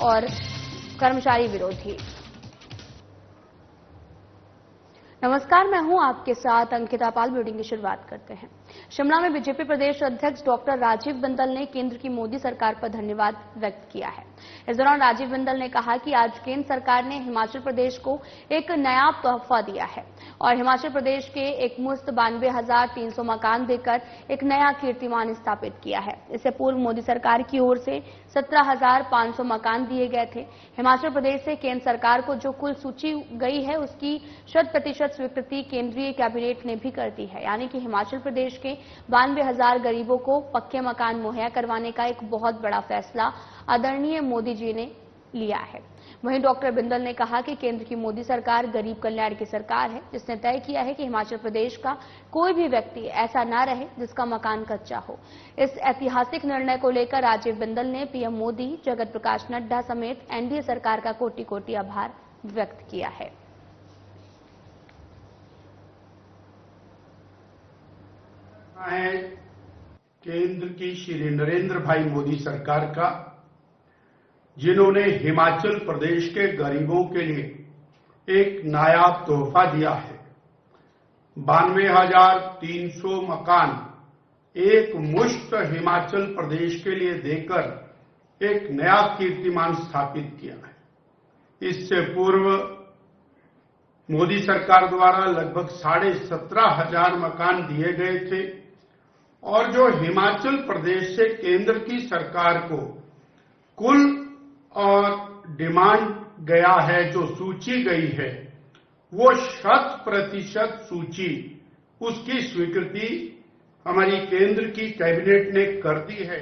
और कर्मचारी विरोधी। नमस्कार, मैं हूं आपके साथ अंकिता पाल। बुलेटिन की शुरुआत करते हैं। शिमला में बीजेपी प्रदेश अध्यक्ष डॉक्टर राजीव बिंदल ने केंद्र की मोदी सरकार पर धन्यवाद व्यक्त किया है। इस दौरान राजीव बिंदल ने कहा कि आज केंद्र सरकार ने हिमाचल प्रदेश को एक नया तोहफा दिया है और हिमाचल प्रदेश के एक मुश्त 92,300 मकान देकर एक नया कीर्तिमान स्थापित किया है। इससे पूर्व मोदी सरकार की ओर से 17,500 मकान दिए गए थे। हिमाचल प्रदेश से केंद्र सरकार को जो कुल सूची गई है उसकी 100% स्वीकृति केंद्रीय कैबिनेट ने भी कर दी है, यानी कि हिमाचल प्रदेश के 92,000 गरीबों को पक्के मकान मुहैया करवाने का एक बहुत बड़ा फैसला आदरणीय मोदी जी ने लिया है। वहीं डॉक्टर बिंदल ने कहा कि केंद्र की मोदी सरकार गरीब कल्याण की सरकार है, जिसने तय किया है कि हिमाचल प्रदेश का कोई भी व्यक्ति ऐसा न रहे जिसका मकान कच्चा हो। इस ऐतिहासिक निर्णय को लेकर राजीव बिंदल ने पीएम मोदी, जगत प्रकाश नड्डा समेत एनडीए सरकार का कोटि कोटि आभार व्यक्त किया है। केंद्र की श्री नरेंद्र भाई मोदी सरकार का, जिन्होंने हिमाचल प्रदेश के गरीबों के लिए एक नायाब तोहफा दिया है। 92,300 मकान एक मुश्त हिमाचल प्रदेश के लिए देकर एक नया कीर्तिमान स्थापित किया है। इससे पूर्व मोदी सरकार द्वारा लगभग 17,500 मकान दिए गए थे और जो हिमाचल प्रदेश से केंद्र की सरकार को कुल और डिमांड गया है, जो सूची गई है, वो 100% सूची, उसकी स्वीकृति हमारी केंद्र की कैबिनेट ने कर दी है।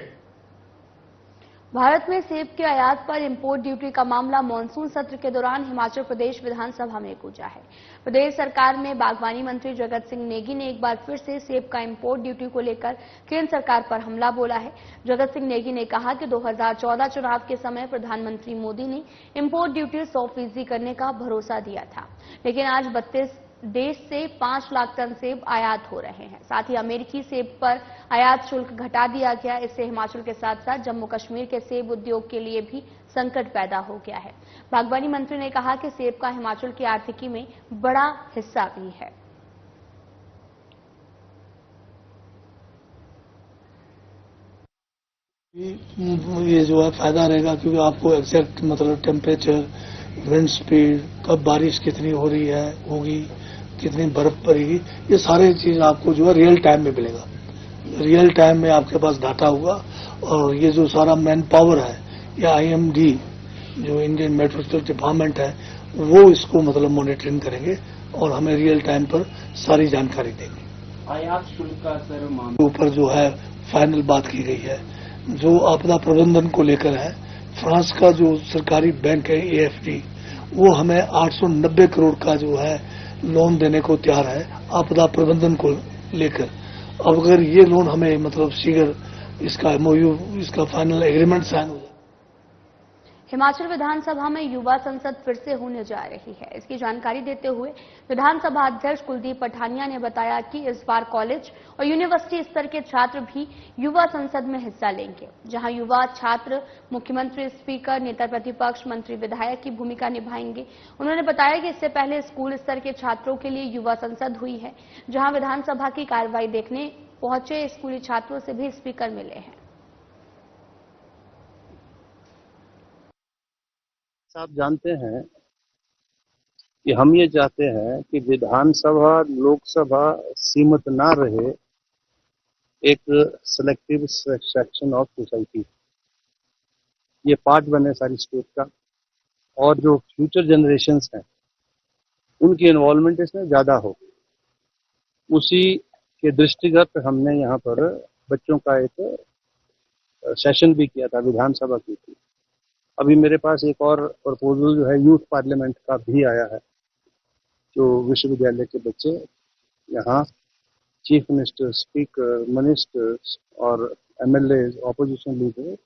भारत में सेब के आयात पर इंपोर्ट ड्यूटी का मामला मानसून सत्र के दौरान हिमाचल प्रदेश विधानसभा में गूंजा है। प्रदेश सरकार में बागवानी मंत्री जगत सिंह नेगी ने एक बार फिर से सेब का इंपोर्ट ड्यूटी को लेकर केंद्र सरकार पर हमला बोला है। जगत सिंह नेगी ने कहा कि 2014 चुनाव के समय प्रधानमंत्री मोदी ने इंपोर्ट ड्यूटी 100% करने का भरोसा दिया था, लेकिन आज 32 देश से 5 लाख टन सेब आयात हो रहे हैं। साथ ही अमेरिकी सेब पर आयात शुल्क घटा दिया गया। इससे हिमाचल के साथ साथ जम्मू कश्मीर के सेब उद्योग के लिए भी संकट पैदा हो गया है। बागवानी मंत्री ने कहा कि सेब का हिमाचल की आर्थिकी में बड़ा हिस्सा भी है। ये जो है फायदा रहेगा, क्योंकि आपको एग्जैक्ट मतलब टेम्परेचर, विंड स्पीड, कब बारिश कितनी हो रही है, होगी, कितनी बर्फ पड़ेगी, ये सारे चीज आपको जो है रियल टाइम में मिलेगा। रियल टाइम में आपके पास डाटा होगा और ये जो सारा मैन पावर है या IMD जो इंडियन मेट्रोलॉजिकल डिपार्टमेंट है, वो इसको मतलब मॉनिटरिंग करेंगे और हमें रियल टाइम पर सारी जानकारी देंगे। आयात शुल्क का सर मामले ऊपर जो है फाइनल बात की गई है, जो आपदा प्रबंधन को लेकर है। फ्रांस का जो सरकारी बैंक है AFD, वो हमें 890 करोड़ का जो है लोन देने को तैयार है आपदा प्रबंधन को लेकर। अब अगर ये लोन हमें मतलब शीघ्र इसका MOU, इसका फाइनल एग्रीमेंट साइन हो जाए। हिमाचल विधानसभा में युवा संसद फिर से होने जा रही है। इसकी जानकारी देते हुए विधानसभा अध्यक्ष कुलदीप पठानिया ने बताया कि इस बार कॉलेज और यूनिवर्सिटी स्तर के छात्र भी युवा संसद में हिस्सा लेंगे, जहां युवा छात्र मुख्यमंत्री, स्पीकर, नेता प्रतिपक्ष, मंत्री, विधायक की भूमिका निभाएंगे। उन्होंने बताया कि इससे पहले स्कूल स्तर के छात्रों के लिए युवा संसद हुई है, जहां विधानसभा की कार्रवाई देखने पहुंचे स्कूली छात्रों से भी स्पीकर मिले हैं। आप जानते हैं कि हम ये चाहते हैं कि विधानसभा, लोकसभा सीमित ना रहे एक सिलेक्टिव सेक्शन ऑफ सोसाइटी। ये पार्ट बने सारी स्टेट का और जो फ्यूचर जनरेशन्स हैं उनकी इन्वॉल्वमेंट इसमें ज्यादा हो। उसी के दृष्टिगत हमने यहाँ पर बच्चों का एक सेशन भी किया था, विधानसभा की थी। अभी मेरे पास एक और प्रपोजल जो है यूथ पार्लियामेंट का भी आया है, जो विश्वविद्यालय के बच्चे यहाँ चीफ मिनिस्टर, स्पीकर, मिनिस्टर्स और MLA, ऑपोजिशन लीडर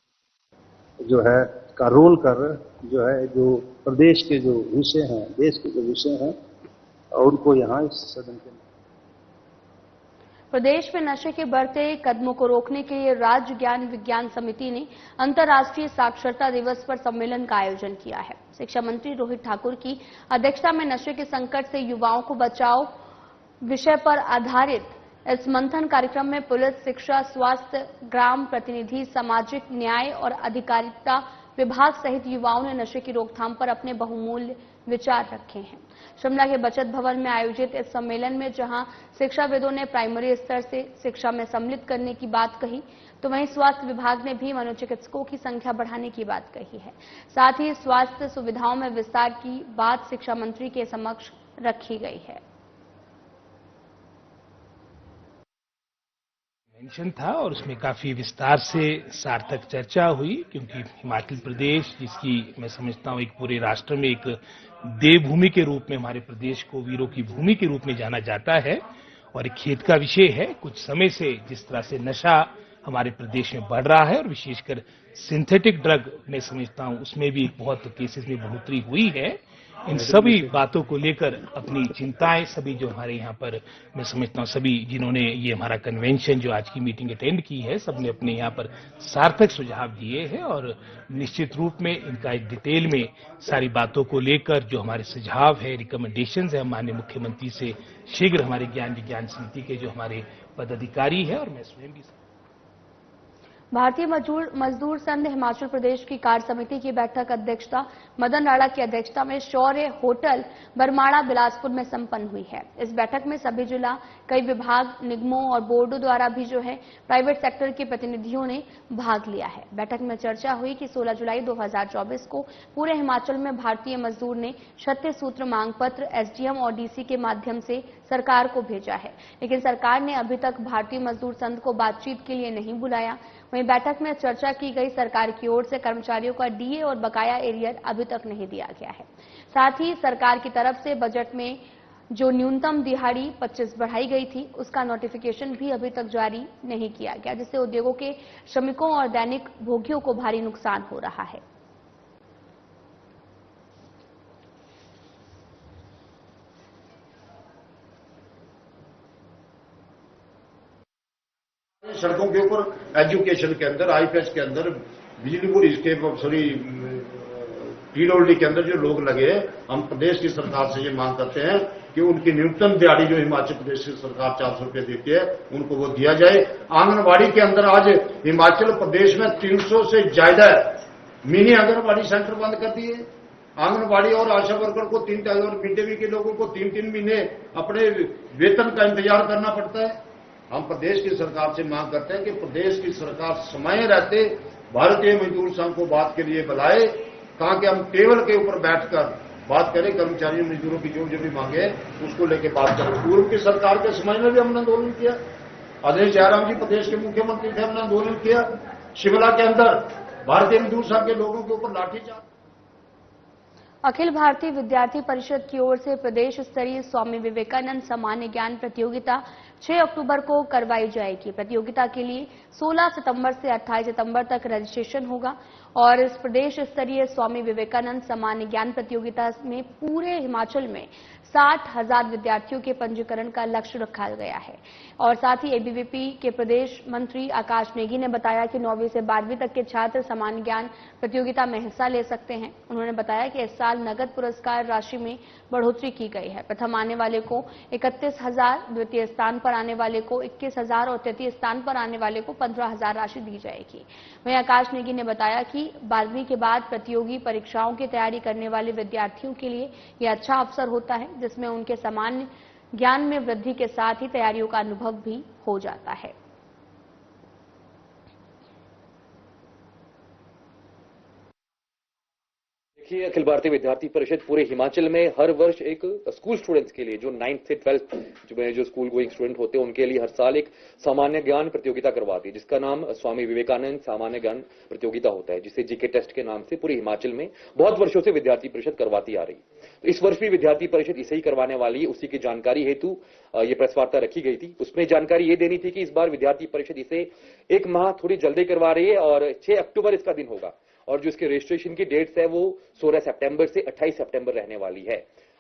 जो है का रोल कर जो है जो प्रदेश के जो विषय हैं, देश के जो विषय हैं, उनको यहाँ इस सदन के प्रदेश में नशे के बढ़ते कदमों को रोकने के लिए राज्य ज्ञान विज्ञान समिति ने अंतर्राष्ट्रीय साक्षरता दिवस पर सम्मेलन का आयोजन किया है। शिक्षा मंत्री रोहित ठाकुर की अध्यक्षता में नशे के संकट से युवाओं को बचाओ विषय पर आधारित इस मंथन कार्यक्रम में पुलिस, शिक्षा, स्वास्थ्य, ग्राम प्रतिनिधि, सामाजिक न्याय और अधिकारिता विभाग सहित युवाओं ने नशे की रोकथाम पर अपने बहुमूल्य विचार रखे हैं। शिमला के बचत भवन में आयोजित इस सम्मेलन में जहां शिक्षाविदों ने प्राइमरी स्तर से शिक्षा में सम्मिलित करने की बात कही, तो वहीं स्वास्थ्य विभाग ने भी मनोचिकित्सकों की संख्या बढ़ाने की बात कही है। साथ ही स्वास्थ्य सुविधाओं में विस्तार की बात शिक्षा मंत्री के समक्ष रखी गई है। मेंशन था और उसमें काफी विस्तार से सार्थक चर्चा हुई, क्योंकि हिमाचल प्रदेश, जिसकी मैं समझता हूं एक पूरे राष्ट्र में एक देवभूमि के रूप में हमारे प्रदेश को वीरों की भूमि के रूप में जाना जाता है और एक खेद का विषय है कुछ समय से जिस तरह से नशा हमारे प्रदेश में बढ़ रहा है और विशेषकर सिंथेटिक ड्रग मैं समझता हूं उसमें भी बहुत केसेस में बढ़ोतरी हुई है। इन सभी बातों को लेकर अपनी चिंताएं सभी जो हमारे यहाँ पर मैं समझता हूँ सभी जिन्होंने ये हमारा कन्वेंशन जो आज की मीटिंग अटेंड की है सबने अपने यहाँ पर सार्थक सुझाव दिए हैं और निश्चित रूप में इनका एक डिटेल में सारी बातों को लेकर जो हमारे सुझाव है, रिकमेंडेशंस है, माननीय मुख्यमंत्री से शीघ्र हमारे ज्ञान विज्ञान समिति के जो हमारे पदाधिकारी है और मैं स्वयं भी भारतीय मजदूर संघ हिमाचल प्रदेश की कार्य समिति की बैठक अध्यक्षता मदन राणा की अध्यक्षता में शौर्य होटल बरमाड़ा बिलासपुर में संपन्न हुई है। इस बैठक में सभी जिला, कई विभाग, निगमों और बोर्डों द्वारा भी जो है प्राइवेट सेक्टर के प्रतिनिधियों ने भाग लिया है। बैठक में चर्चा हुई कि 16 जुलाई 2024 को पूरे हिमाचल में भारतीय मजदूर ने 36 सूत्र मांग पत्र एसडीएम और डीसी के माध्यम से सरकार को भेजा है, लेकिन सरकार ने अभी तक भारतीय मजदूर संघ को बातचीत के लिए नहीं बुलाया। वहीं बैठक में चर्चा की गई, सरकार की ओर से कर्मचारियों का डीए और बकाया एरियर अभी तक नहीं दिया गया है। साथ ही सरकार की तरफ से बजट में जो न्यूनतम दिहाड़ी 25 बढ़ाई गई थी उसका नोटिफिकेशन भी अभी तक जारी नहीं किया गया, जिससे उद्योगों के श्रमिकों और दैनिक भोगियों को भारी नुकसान हो रहा है। सड़कों के ऊपर एजुकेशन के अंदर, आईपीएस के अंदर, बिजली बोर्ड इसके पीडब्ल्यूडी के अंदर जो लोग लगे, हम प्रदेश की सरकार से ये मांग करते हैं कि उनकी न्यूनतम दिहाड़ी जो हिमाचल प्रदेश की सरकार 400 रुपये देती है उनको वो दिया जाए। आंगनबाड़ी के अंदर आज हिमाचल प्रदेश में 300 से ज्यादा मिनी आंगनबाड़ी सेंटर बंद कर दिए। आंगनबाड़ी और आशा वर्कर को और मिड डे मील के लोगों को 3-3 महीने अपने वेतन का इंतजार करना पड़ता है। हम प्रदेश की सरकार से मांग करते हैं कि प्रदेश की सरकार समय रहते भारतीय मजदूर संघ को बात के लिए बुलाए, ताकि हम टेबल के ऊपर बैठकर बात करें, कर्मचारियों मजदूरों की जो भी मांगे उसको लेकर बात करें। पूर्व की सरकार के समय में भी हमने आंदोलन किया, आदरणीय जयराम जी प्रदेश के मुख्यमंत्री थे, हमने आंदोलन किया। शिमला के अंदर भारतीय मजदूर संघ के लोगों के ऊपर लाठीचार्ज। अखिल भारतीय विद्यार्थी परिषद की ओर से प्रदेश स्तरीय स्वामी विवेकानंद सामान्य ज्ञान प्रतियोगिता 6 अक्टूबर को करवाई जाएगी। प्रतियोगिता के लिए 16 सितंबर से 28 सितंबर तक रजिस्ट्रेशन होगा और इस प्रदेश स्तरीय स्वामी विवेकानंद सामान्य ज्ञान प्रतियोगिता में पूरे हिमाचल में 60,000 विद्यार्थियों के पंजीकरण का लक्ष्य रखा गया है। और साथ ही एबीवीपी के प्रदेश मंत्री आकाश नेगी ने बताया कि 9वीं से 12वीं तक के छात्र सामान्य ज्ञान प्रतियोगिता में हिस्सा ले सकते हैं। उन्होंने बताया कि इस साल नगद पुरस्कार राशि में बढ़ोतरी की गई है। प्रथम आने वाले को 31,000, द्वितीय स्थान पर आने वाले को 21,000 और तृतीय स्थान पर आने वाले को 15,000 राशि दी जाएगी। वहीं आकाश नेगी ने बताया कि 12वीं के बाद प्रतियोगी परीक्षाओं की तैयारी करने वाले विद्यार्थियों के लिए यह अच्छा अवसर होता है, जिसमें उनके सामान्य ज्ञान में वृद्धि के साथ ही तैयारियों का अनुभव भी हो जाता है। देखिए, अखिल भारतीय विद्यार्थी परिषद पूरे हिमाचल में हर वर्ष एक स्कूल स्टूडेंट्स के लिए जो 9th से 12th जो स्कूल गोइंग स्टूडेंट होते हैं उनके लिए हर साल एक सामान्य ज्ञान प्रतियोगिता करवाती है, जिसका नाम स्वामी विवेकानंद सामान्य ज्ञान प्रतियोगिता होता है, जिसे जीके टेस्ट के नाम से पूरे हिमाचल में बहुत वर्षों से विद्यार्थी परिषद करवाती आ रही है। तो इस वर्ष भी विद्यार्थी परिषद इसे ही करवाने वाली है। उसी की जानकारी हेतु ये प्रेस वार्ता रखी गई थी। उसमें जानकारी ये देनी थी कि इस बार विद्यार्थी परिषद इसे 1 माह थोड़ी जल्दी करवा रही है और 6 अक्टूबर इसका दिन होगा और जो इसके रजिस्ट्रेशन की डेट्स है वो 16 सितंबर से 28 सितंबर रहने वाली है।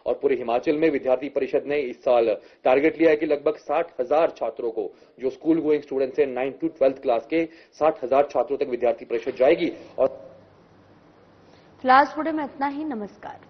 और पूरे हिमाचल में विद्यार्थी परिषद ने इस साल टारगेट लिया है कि लगभग 60,000 छात्रों को, जो स्कूल गोइंग स्टूडेंट्स हैं 9th to 12th क्लास के 60,000 छात्रों तक विद्यार्थी परिषद जाएगी। और फिलहाल इस वीडियो में इतना ही। नमस्कार।